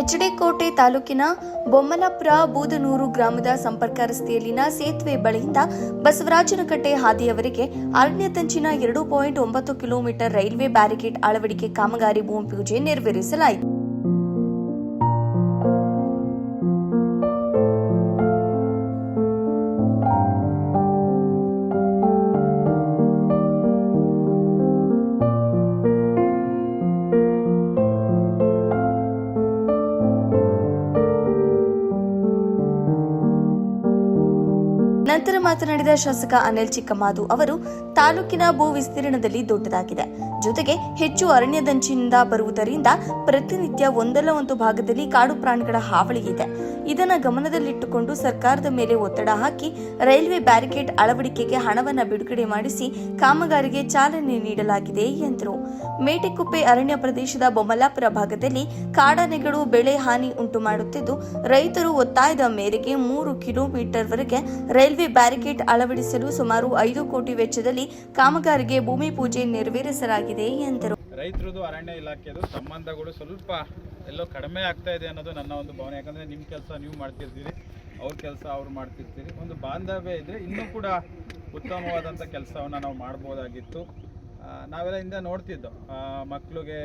H D. ಕೋಟೆ ತಾಲೂಕಿನ ಬೊಮ್ಮಲಾಪುರ ಬೂದನೂರು ಗ್ರಾಮದ ಸಂಪರ್ಕ ರಸ್ತೆಯಲ್ಲಿನ ಸೇತುವೆ ಬಳಿಯಿಂದ ಬಸವರಾಜನಕಟ್ಟೆ ಹಾದಿಯವರೆಗೆ ಅರಣ್ಯತಂಚಿನ 2.9 ಕಿಲೋಮೀಟರ್ ರೈಲ್ವೆ ಬ್ಯಾರಿಕೇಡ್ ಅಳವಡಿಕೆ ಕಾಮಗಾರಿ ಭೂಮಿ ಪೂಜೆ ನೆರವೇರಿಸಲಾಯಿತು. ನಂತರ ಮಾತನಾಡಿದ ಶಾಸಕ ಅನಿಲ್ ಚಿಕ್ಕಮಾದು ಅವರು, ತಾಲೂಕಿನ ಭೂ ವಿಸ್ತೀರ್ಣದಲ್ಲಿ ದೊಡ್ಡದಾಗಿದೆ, ಜೊತೆಗೆ ಹೆಚ್ಚು ಅರಣ್ಯದಂಚಿನಿಂದ ಬರುವುದರಿಂದ ಪ್ರತಿನಿತ್ಯ ಒಂದಲ್ಲ ಒಂದು ಭಾಗದಲ್ಲಿ ಕಾಡು ಪ್ರಾಣಿಗಳ ಹಾವಳಿ ಇದೆ. ಇದನ್ನ ಗಮನದಲ್ಲಿಟ್ಟುಕೊಂಡು ಸರ್ಕಾರದ ಮೇಲೆ ಒತ್ತಡ ಹಾಕಿ ರೈಲ್ವೆ ಬ್ಯಾರಿಕೇಡ್ ಅಳವಡಿಕೆಗೆ ಹಣವನ್ನು ಬಿಡುಗಡೆ ಮಾಡಿಸಿ ಕಾಮಗಾರಿಗೆ ಚಾಲನೆ ನೀಡಲಾಗಿದೆ ಎಂದರು. ಮೇಟೆಕುಪ್ಪೆ ಅರಣ್ಯ ಪ್ರದೇಶದ ಬೊಮ್ಮಲಾಪುರ ಭಾಗದಲ್ಲಿ ಕಾಡಾನೆಗಳು ಬೆಳೆ ಹಾನಿ ಉಂಟು ಮಾಡುತ್ತಿದ್ದು, ರೈತರು ಒತ್ತಾಯದ ಮೇರೆಗೆ 3 ಕಿಲೋಮೀಟರ್ವರೆಗೆ ರೈಲ್ವೆ ಬ್ಯಾರಿಕೇಡ್ ಅಳವಡಿಸಲು ಸುಮಾರು 5 ಕೋಟಿ ವೆಚ್ಚದಲ್ಲಿ ಕಾಮಗಾರಿಗೆ ಭೂಮಿ ಪೂಜೆ ನೆರವೇರಿಸಲಾಗಿದೆ ಎಂದರು. ರೈತರದು ಅರಣ್ಯ ಇಲಾಖೆದು ಸಂಬಂಧಗಳು ಸ್ವಲ್ಪ ಎಲ್ಲೋ ಕಡಿಮೆ ಆಗ್ತಾ ಇದೆ ಅನ್ನೋದು ನನ್ನ ಒಂದು ಭಾವನೆ. ಯಾಕಂದರೆ ನಿಮ್ಮ ಕೆಲಸ ನೀವು ಮಾಡ್ತಿರ್ತೀರಿ, ಅವ್ರ ಕೆಲಸ ಅವ್ರು ಮಾಡ್ತಿರ್ತೀರಿ. ಒಂದು ಬಾಂಧವ್ಯ ಇದ್ದರೆ ಇನ್ನೂ ಕೂಡ ಉತ್ತಮವಾದಂಥ ಕೆಲಸವನ್ನು ನಾವು ಮಾಡ್ಬೋದಾಗಿತ್ತು. ನಾವೆಲ್ಲ ಹಿಂದೆ ನೋಡ್ತಿದ್ದೋ, ಮಕ್ಕಳಿಗೆ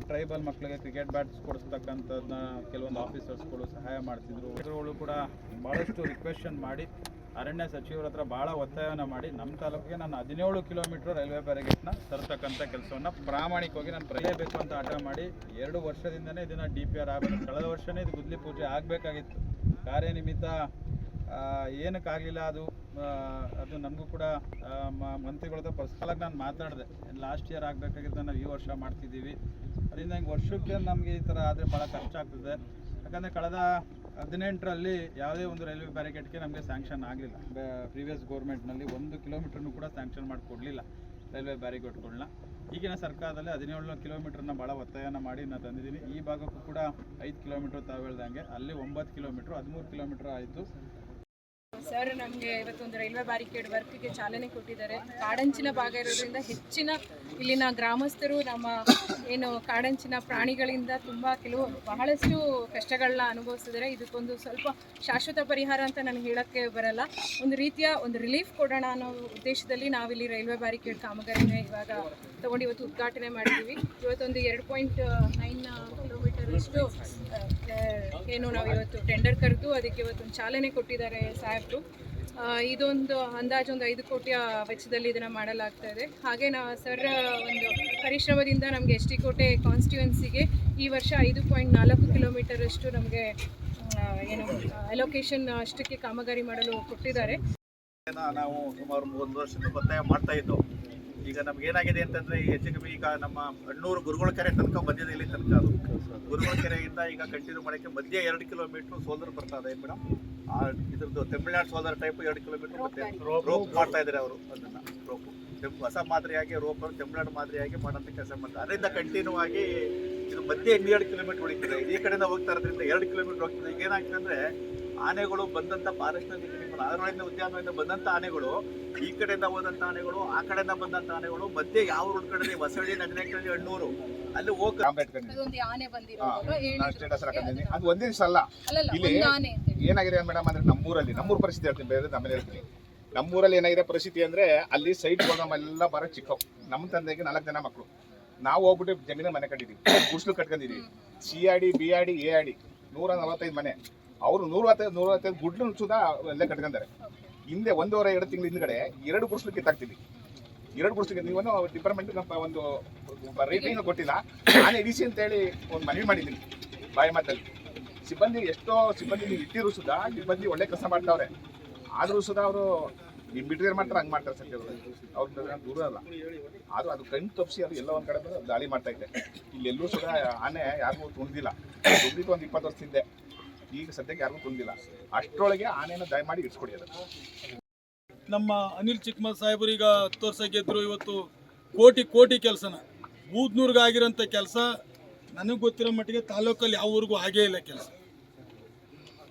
ಟ್ರೈಬಲ್ ಮಕ್ಕಳಿಗೆ ಕ್ರಿಕೆಟ್ ಬ್ಯಾಟ್ಸ್ ಕೊಡಿಸ್ತಕ್ಕಂಥದ್ದನ್ನ ಕೆಲವೊಂದು ಆಫೀಸರ್ಸ್ಗಳು ಸಹಾಯ ಮಾಡ್ತಿದ್ರು. ಇವುಗಳು ಕೂಡ ಭಾಳಷ್ಟು ರಿಕ್ವೆಷನ್ ಮಾಡಿ ಅರಣ್ಯ ಸಚಿವರ ಹತ್ರ ಭಾಳ ಒತ್ತಾಯವನ್ನು ಮಾಡಿ ನಮ್ಮ ತಾಲೂಕಿಗೆ ನಾನು 17 ಕಿಲೋಮೀಟರ್ ರೈಲ್ವೆ ಬ್ಯಾರಿಗೇಟ್ನ ತರ್ತಕ್ಕಂಥ ಕೆಲಸವನ್ನು ಪ್ರಾಮಾಣಿಕವಾಗಿ ನಾನು ಬರೆಯಬೇಕು ಅಂತ ಆಟ ಮಾಡಿ 2 ವರ್ಷದಿಂದನೇ ಇದನ್ನು DPR ಆಗಬೇಕು. ಕಳೆದ ವರ್ಷವೇ ಇದು ಗುದ್ಲಿ ಪೂಜೆ ಆಗಬೇಕಾಗಿತ್ತು. ಕಾರ್ಯನಿಮಿತ್ತ ಏನಕ್ಕಾಗಲಿಲ್ಲ. ಅದು ನನಗೂ ಕೂಡ ಮಂತ್ರಿಗಳ ಹತ್ರ ಪರ್ಸನಲಾಗಿ ನಾನು ಮಾತಾಡಿದೆ. ಲಾಸ್ಟ್ ಇಯರ್ ಆಗಬೇಕಾಗಿತ್ತು, ನಾವು ಈ ವರ್ಷ ಮಾಡ್ತಿದ್ದೀವಿ. ಅದರಿಂದ ಹಿಂಗೆ ವರ್ಷಕ್ಕೆ ನಮಗೆ ಈ ಥರ ಆದರೆ ಭಾಳ ಕಷ್ಟ ಆಗ್ತದೆ. ಯಾಕಂದರೆ ಕಳೆದ 18ರಲ್ಲಿ ಯಾವುದೇ ಒಂದು ರೈಲ್ವೆ ಬ್ಯಾರಿಕೇಡ್ಗೆ ನಮಗೆ ಸ್ಯಾಂಕ್ಷನ್ ಆಗಲಿಲ್ಲ. ಪ್ರೀವಿಯಸ್ ಗೌರ್ಮೆಂಟ್ನಲ್ಲಿ 1 ಕಿಲೋಮೀಟ್ರನ್ನು ಕೂಡ ಸ್ಯಾಂಕ್ಷನ್ ಮಾಡಿಕೊಡಲಿಲ್ಲ ರೈಲ್ವೆ ಬ್ಯಾರಿಕೇಡ್ಗಳನ್ನ. ಈಗಿನ ಸರ್ಕಾರದಲ್ಲಿ 17 ಕಿಲೋಮೀಟ್ರನ್ನ ಭಾಳ ಒತ್ತಾಯನ ಮಾಡಿ ನಾನು ತಂದಿದ್ದೀನಿ. ಈ ಭಾಗಕ್ಕೂ ಕೂಡ 5 ಕಿಲೋಮೀಟ್ರ್ ತಾವು ಹೇಳ್ದಂಗೆ, ಅಲ್ಲಿ 9 ಕಿಲೋಮೀಟ್ರ್, 13 ಕಿಲೋಮೀಟ್ರ್ ಆಯಿತು. ಸರ್, ನಮಗೆ ಇವತ್ತೊಂದು ರೈಲ್ವೆ ಬ್ಯಾರಿಕೇಡ್ ವರ್ಕ್ಗೆ ಚಾಲನೆ ಕೊಟ್ಟಿದ್ದಾರೆ. ಕಾಡಂಚಿನ ಭಾಗ ಇರೋದ್ರಿಂದ ಹೆಚ್ಚಿನ ಇಲ್ಲಿನ ಗ್ರಾಮಸ್ಥರು ನಮ್ಮ ಏನು ಕಾಡಂಚಿನ ಪ್ರಾಣಿಗಳಿಂದ ಬಹಳಷ್ಟು ಕಷ್ಟಗಳನ್ನ ಅನುಭವಿಸಿದ್ದಾರೆ. ಇದಕ್ಕೊಂದು ಸ್ವಲ್ಪ ಶಾಶ್ವತ ಪರಿಹಾರ ಅಂತ ನಾನು ಹೇಳೋಕ್ಕೆ ಬರಲ್ಲ. ಒಂದು ರೀತಿಯ ಒಂದು ರಿಲೀಫ್ ಕೊಡೋಣ ಅನ್ನೋ ಉದ್ದೇಶದಲ್ಲಿ ನಾವಿಲ್ಲಿ ರೈಲ್ವೆ ಬ್ಯಾರಿಕೇಡ್ ಕಾಮಗಾರಿನ ಇವಾಗ ತಗೊಂಡು ಇವತ್ತು ಉದ್ಘಾಟನೆ ಮಾಡಿದ್ದೀವಿ. ಇವತ್ತೊಂದು 2.9 ಕಿಲೋಮೀಟರಷ್ಟು ಏನು ನಾವು ಇವತ್ತು ಟೆಂಡರ್ ಕರೆದು ಅದಕ್ಕೆ ಇವತ್ತೊಂದು ಚಾಲನೆ ಕೊಟ್ಟಿದ್ದಾರೆ ಸಾಹೇಬರು. ಇದೊಂದು ಅಂದಾಜು ಒಂದು 5 ಕೋಟಿಯ ವೆಚ್ಚದಲ್ಲಿ ಇದನ್ನು ಮಾಡಲಾಗ್ತಾ ಇದೆ. ಹಾಗೆ ಸರ್ ಒಂದು ಪರಿಶ್ರಮದಿಂದ ನಮಗೆ ಎಚ್.ಡಿ. ಕೋಟೆ ಕಾನ್ಸ್ಟಿಟ್ಯೂನ್ಸಿಗೆ ಈ ವರ್ಷ 5.4 ಕಿಲೋಮೀಟರಷ್ಟು ನಮಗೆ ಏನು ಅಲೋಕೇಶನ್ ಅಷ್ಟಕ್ಕೆ ಕಾಮಗಾರಿ ಮಾಡಲು ಕೊಟ್ಟಿದ್ದಾರೆ. ನಾವು ಸುಮಾರು 1 ವರ್ಷದಿಂದ ಒತ್ತಾಯ ಮಾಡ್ತಾ ಇದ್ದೋ. ಈಗ ನಮ್ಗೆ ಏನಾಗಿದೆ ಅಂತಂದರೆ ಹೆಚ್ಚು ಕಮ್ಮಿ ಈಗ ನಮ್ಮ ಅಣ್ಣೂರು ಗುರುಗಳ ಕೆರೆ ತನಕ ಬಂದಿದೆ. ಇಲ್ಲಿ ತನಕ ಅದು ಗುರುಗಳ ಕೆರೆಯಿಂದ ಈಗ ಕಂಟಿನ್ಯೂ ಮಾಡೋಕ್ಕೆ ಮಧ್ಯೆ 2 ಕಿಲೋಮೀಟ್ರ್ ಸೋಲ್ದರ್ ಬರ್ತಾ ಇದೆ ಮೇಡಮ್. ಇದ್ರದ್ದು ತಮಿಳ್ನಾಡು ಸೋಲ್ದರ್ ಟೈಪ್ 2 ಕಿಲೋಮೀಟ್ರ್ ಮತ್ತೆ ರೋಪ್ ಮಾಡ್ತಾ ಇದ್ದಾರೆ ಅವರು. ಅದನ್ನು ರೋಪು ಹೊಸ ಮಾದರಿಯಾಗಿ ರೋಪ್ ತಮಿಳ್ನಾಡು ಮಾದರಿಯಾಗಿ ಮಾಡೋಂಥ ಕೆಲಸ ಮಾಡ್ತಾರೆ. ಅದರಿಂದ ಕಂಟಿನ್ಯೂ ಆಗಿ ಇದು ಮಧ್ಯೆ 2 ಕಿಲೋಮೀಟ್ರ್ ಉಳಿತದೆ. ಈ ಕಡೆಯಿಂದ ಹೋಗ್ತಾ ಇರೋದ್ರಿಂದ 2 ಕಿಲೋಮೀಟ್ರ್ ಹೋಗ್ತದೆ. ಈಗ ಏನಾಗ್ತದೆ ಅಂದರೆ ಆನೆಗಳು ಬಂದಂಥ ಫಾರೆಸ್ಟ್ನಲ್ಲಿ ನಾಗರಹೊಳೆ ಉದ್ಯಾನವನದಿಂದ ಬಂದಂಥ ಆನೆಗಳು, ಈ ಕಡೆಯಿಂದ ಹೋದಂಥ ಆನೆಗಳು, ಆ ಕಡೆಯಿಂದ ಬಂದಂಥ ಆನೆಗಳು ಮಧ್ಯೆ ಯಾವ ರೂಟ್ ಕಡೆ ಹೊಸಳ್ಳಿ, ನಂಜನಕಳ್ಳಿ, ಅಣ್ಣೂರು ಅಲ್ಲಿ ಹೋಗಿ ಅದು ಒಂದೇ ದಿವಸ ಅಲ್ಲ. ಇಲ್ಲಿ ಏನಾಗಿದೆ ಮೇಡಮ್ ಅಂದ್ರೆ ನಮ್ಮೂರ ಪರಿಸ್ಥಿತಿ ಹೇಳ್ತೀನಿ, ಬೇರೆ ನಮ್ಮನೆ ಹೇಳ್ತೀನಿ. ನಮ್ಮೂರಲ್ಲಿ ಏನಾಗಿದೆ ಪರಿಸ್ಥಿತಿ ಅಂದ್ರೆ ಅಲ್ಲಿ ಸೈಟ್ ನಮ್ಮೆಲ್ಲ ಬರೋ ಚಿಕ್ಕವು. ನಮ್ಮ ತಂದೆಗೆ 4 ಜನ ಮಕ್ಕಳು. ನಾವು ಹೋಗ್ಬಿಟ್ಟು ಜಮೀನ ಮನೆ ಕಟ್ಟಿದೀವಿ, ಗುಡ್ಸ್ಲು ಕಟ್ಕೊಂಡಿದೀವಿ. CRD, BRD, ARD 145 ಮನೆ. ಅವರು 125 ಗುಡ್ಲು ಸುಧಾ ಎಲ್ಲ ಕಟ್ಕೊಂತಾರೆ. ಹಿಂದೆ 1.5-2 ತಿಂಗಳ ಹಿಂದ್ಗಡೆ 2 ಗುಡ್ಸ್ಲು ಕಿತ್ತಾಕ್ತಿದ್ವಿ. 2 ಗುಡ್ಸ್ಲಿಕ್ಕೆ ನೀವನ್ನು ಡಿಪಾರ್ಟ್ಮೆಂಟ್ ನಮ್ಮ ಒಂದು ರೇಟಿಂಗ್ ಕೊಟ್ಟಿಲ್ಲ. ನಾನು ಎಡಿಸಿ ಅಂತೇಳಿ ಒಂದು ಮನವಿ ಮಾಡಿದ್ದೀನಿ ಬಾಯಿ ಮಾತಲ್ಲಿ. ಎಷ್ಟೋ ಸಿಬ್ಬಂದಿ ನೀವು ಇಟ್ಟಿರು ಸುಧಾ ಸಿಬ್ಬಂದಿ ಒಳ್ಳೆ ಕೆಲಸ ಮಾಡ್ತಾವ್ರೆ. ಆದರೂ ಸುಧಾ ಅವರು ನೀವು ಬಿಟ್ರೇರ್ ಮಾಡ್ತಾರೆ, ಹಂಗೆ ಮಾಡ್ತಾರೆ ಸತ್ಯಗಳು. ಅವ್ರ ದೂರ ಅಲ್ಲ, ಆದರೂ ಅದು ಕಣ್ಣು ತಪ್ಪಿಸಿ ಅದು ಎಲ್ಲ ಒಂದು ಕಡೆ ದಾಳಿ ಮಾಡ್ತಾ ಇದ್ದೆ. ಇಲ್ಲೆಲ್ಲೂ ಸುಧಾ ಆನೆ ಯಾರಿಗೂ ತುಂಡಿಲ್ಲ. ತುಂಬಿದ್ದು ಒಂದು 20 ವರ್ಷ ಹಿಂದೆ. ಈಗ ಸದ್ಯಕ್ಕೆ ಯಾರಿಗೂ ತುಂಬಿಲ್ಲ. ಅಷ್ಟರೊಳಗೆ ಆನೆಯನ್ನು ದಯಮಾಡಿ ಇಡ್ಸ್ಕೊಡಿ. ಅದು ನಮ್ಮ ಅನಿಲ್ ಚಿಕ್ಕಮಾದು ಸಾಹೇಬರು ಈಗ 10 ವರ್ಷ ಗೆದ್ದರು. ಇವತ್ತು ಕೋಟಿ ಕೆಲಸನ ಬೂದ್ನೂರ್ಗೆ ಆಗಿರೋಂಥ ಕೆಲಸ ನನಗೆ ಗೊತ್ತಿರೋ ಮಟ್ಟಿಗೆ ತಾಲೂಕಲ್ಲಿ ಯಾವ ಊರಿಗೂ ಆಗೇ ಇಲ್ಲ ಕೆಲಸ.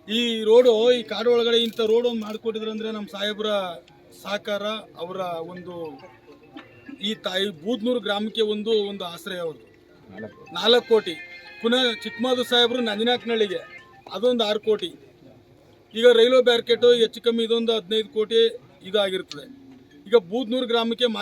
ಈ ರೋಡು, ಈ ಕಾಡು ಒಳಗಡೆ ಇಂಥ ರೋಡ್ ಒಂದು ಮಾಡಿಕೊಟ್ಟಿದ್ರಂದರೆ ನಮ್ಮ ಸಾಹೇಬರ ಸಹಕಾರ, ಅವರ ಒಂದು ಈ ಬೂದ್ನೂರು ಗ್ರಾಮಕ್ಕೆ ಒಂದು ಆಶ್ರಯ. ಅವ್ರದ್ದು 4 ಕೋಟಿ ಪುನಃ ಚಿಕ್ಕಮಾದು ಸಾಹೇಬರು ನಂಜನಾಕ್ನಳ್ಳಿಗೆ ಅದೊಂದು 6 ಕೋಟಿ. ಈಗ ರೈಲ್ವೆ ಬ್ಯಾರಿಕೇಟು ಹೆಚ್ಚು ಕಮ್ಮಿ ಇದೊಂದು 15 ಕೋಟಿ ಈಗ ಆಗಿರ್ತದೆ. ಈಗ ಬೂದ್ನೂರು ಗ್ರಾಮಕ್ಕೆ